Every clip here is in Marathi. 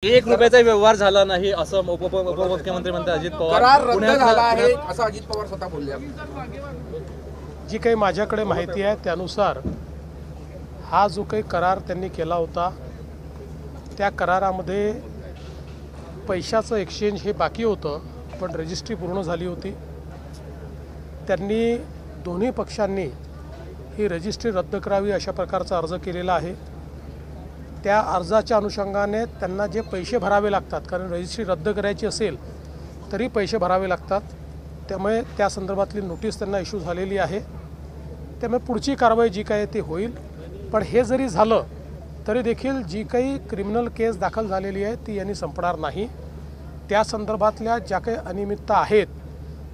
1 रुपयाचा व्यवहार झाला नाही असं उपमुख्यमंत्री म्हणतात अजित पवार। करार रद्द झाला आहे असं अजित पवार स्वतः बोलले। जी काही माझ्याकडे माहिती आहे त्यानुसार हा जो काही करार त्यांनी केला होता त्या करारामध्ये पैशाचं एक्सचेंज हे बाकी होतं, पण रजिस्ट्री पूर्ण झाली होती। त्यांनी दोन्ही पक्षांनी ही रजिस्ट्री रद्द करावी अशा प्रकारचा अर्ज केलेला आहे। त्या अर्जाच्या अनुषंगाने त्यांना जे पैसे भरावे लागतात, कारण रजिस्ट्री रद्द करायची असेल तरी पैसे भरावे लागतात, त्यामुळे त्या संदर्भातली नोटीस त्यांना इश्यू झालेली आहे। त्यामुळे पुढची कारवाई जी काय ती होईल। पण हे जरी झालं तरी देखील जी काही क्रिमिनल केस दाखल झालेली आहे ती यांनी संपणार नाही। त्या संदर्भातल्या ज्या काही अनियमितता आहेत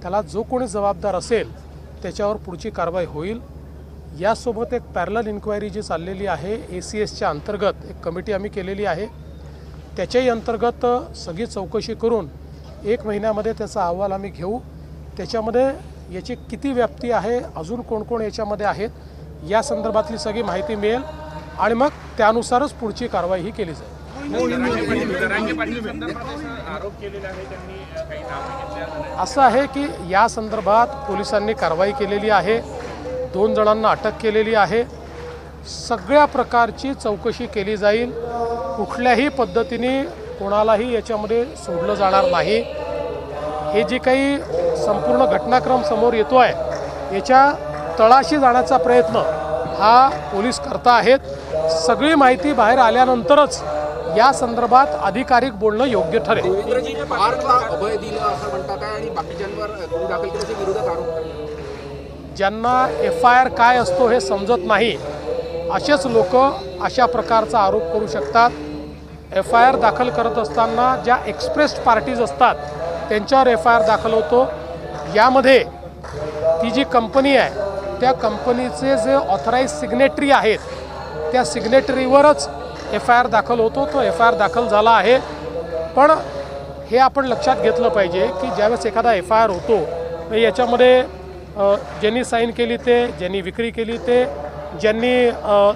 त्याला जो कोणी जबाबदार असेल त्याच्यावर पुढची कारवाई होईल। यासोबत एक पॅरलल इन्क्वायरी जी चाललेली आहे ACSच्या अंतर्गत एक कमिटी आम्ही केलेली आहे, त्याच्याही अंतर्गत सगळी चौकशी करून 1 महिन्यामध्ये त्याचा अहवाल आम्ही घेऊ। त्याच्यामध्ये याची किती व्याप्ती आहे, अजून कोण कोण याच्यामध्ये आहेत या संदर्भातली सगळी माहिती मिळेल आणि मग त्यानुसारच पुढची कारवाई ही केली जाईल। असं आहे की या संदर्भात पोलिसांनी कारवाई केलेली आहे, 2 जणांना अटक केलेली आहे। सगळ्या प्रकारची चौकशी केली जाईल, कुठल्याही पद्धतीने कोणालाही याच्यामध्ये सोडलं जाणार नाही। हे जी काही संपूर्ण घटनाक्रम समोर येतो आहे याच्या तळाशी जाण्याचा प्रयत्न हा पोलीस करता आहेत। सगळी माहिती बाहेर आल्यानंतरच या संदर्भात अधिकारिक बोलणं योग्य ठरेल। देवेंद्रजी पार्कला अभय दिलं असं म्हणतात आहे आणि बाकीच्यांवर गुन्हे दाखल केल्याच्या विरोधात आरोप करतात। ज्यांना FIR काय असतो हे समजत नाही असेच लोक अशा प्रकारचा आरोप करू शकतात। FIR दाखल करत असताना ज्या एक्सप्रेस्ड पार्टीज असतात त्यांच्यावर FIR दाखल होतो। यामध्ये ती जी कंपनी आहे त्या कंपनीचे जे ऑथराइज सिग्नेटरी आहेत त्या सिग्नेटरीवरच FIR दाखल होतो। तो FIR दाखल झाला आहे, पण हे आपण लक्षात घेतलं पाहिजे की ज्यावेळेस एखादा FIR होतो याच्यामध्ये ज्यांनी साईन केली ते, ज्यांनी विक्री केली ते, ज्यांनी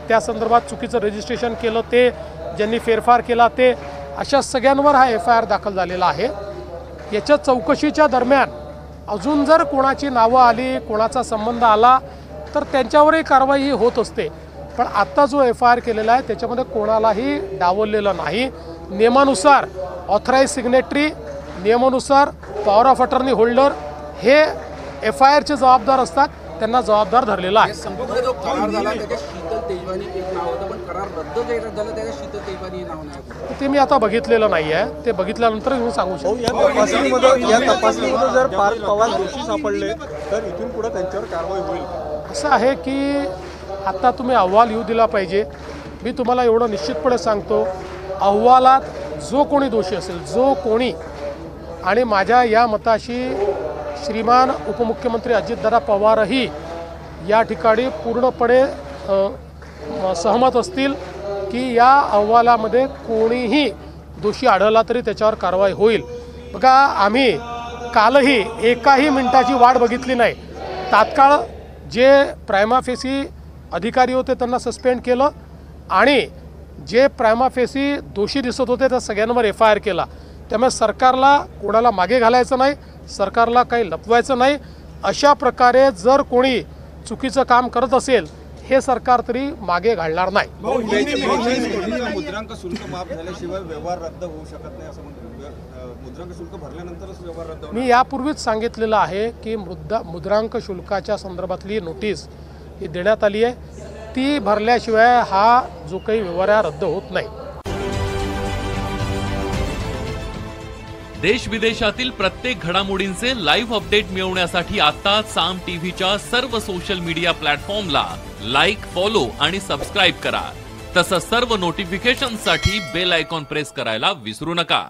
त्या संदर्भात चुकीचं रजिस्ट्रेशन केलं ते, ज्यांनी फेरफार केला ते, अशा सगळ्यांवर हा FIR दाखल झालेला आहे। याच्या चौकशीच्या दरम्यान अजून जर कोणाची नावं आली, कोणाचा संबंध आला तर त्यांच्यावरही कारवाई ही होत असते। पण आत्ता जो FIR केलेला आहे त्याच्यामध्ये कोणालाही डावललेलं नाही। नियमानुसार ऑथराइज सिग्नेटरी, नियमानुसार पॉवर ऑफ अटर्नी होल्डर हे FIRचे जबाबदार असतात, त्यांना जबाबदार धरलेला आहे। संपूर्ण जो करार झाला त्याच्या शीतल तेजवानी एक नाव होतं, पण करार रद्द जे झालं त्याच्या शीतल तेजवानी नाव नाही। ते मी आता बघितलेलं नाही आहे, ते बघितल्यानंतर मी सांगू शकतो। या तपासणीमध्ये जर पार्थ पवार दोषी सापडले तर इथून पुढे त्यांच्यावर कारवाई होईल। असं आहे की आता तुम्ही अहवाल येऊ दिला पाहिजे। मी तुम्हाला एवढं निश्चितपणे सांगतो, अहवालात जो कोणी दोषी असेल, जो कोणी, आणि माझ्या या मताशी श्रीमान उपमुख्यमंत्री अजितदादा पवारही या ठिकाणी पूर्णपणे सहमत असतील की या अहवालामध्ये कोणीही दोषी आढळला तरी त्याच्यावर कारवाई होईल। बघा, आम्ही कालही एकाही मिनिटाची वाट बघितली नाही। तात्काळ जे प्रायमा फेसी अधिकारी होते त्यांना सस्पेंड केलं आणि जे प्रायमा फेसी दोषी दिसत होते त्या सगळ्यांवर FIR केला। त्यामुळे सरकारला कोणाला मागे घालायचं नाही, सरकारला काही लपवायचं नाही। अशा प्रकारे जर कोणी चुकीचं काम करत असेल हे सरकार तरी मागे घालणार नाही। मुद्रांक शुल्क माफ झाल्याशिवाय व्यवहार रद्द होऊ शकत नाही असं म्हणतात। मुद्रांक शुल्क भरल्यानंतरच व्यवहार रद्द होणार। मी यापूर्वीच सांगितलेलं आहे की मुद्रांक शुल्काच्या संदर्भातली नोटीस ही देण्यात आली आहे, ती भरल्याशिवाय हा जो काही व्यवहार रद्द होत नाही। देश विदेशातील प्रत्येक घडामोडींचे लाईव्ह अपडेट मिळवण्यासाठी आता साम टीव्हीच्या सर्व सोशल मीडिया प्लॅटफॉर्मला लाईक, फॉलो आणि सबस्क्राईब करा। तसंच सर्व नोटिफिकेशनसाठी बेल आयकॉन प्रेस करायला विसरू नका।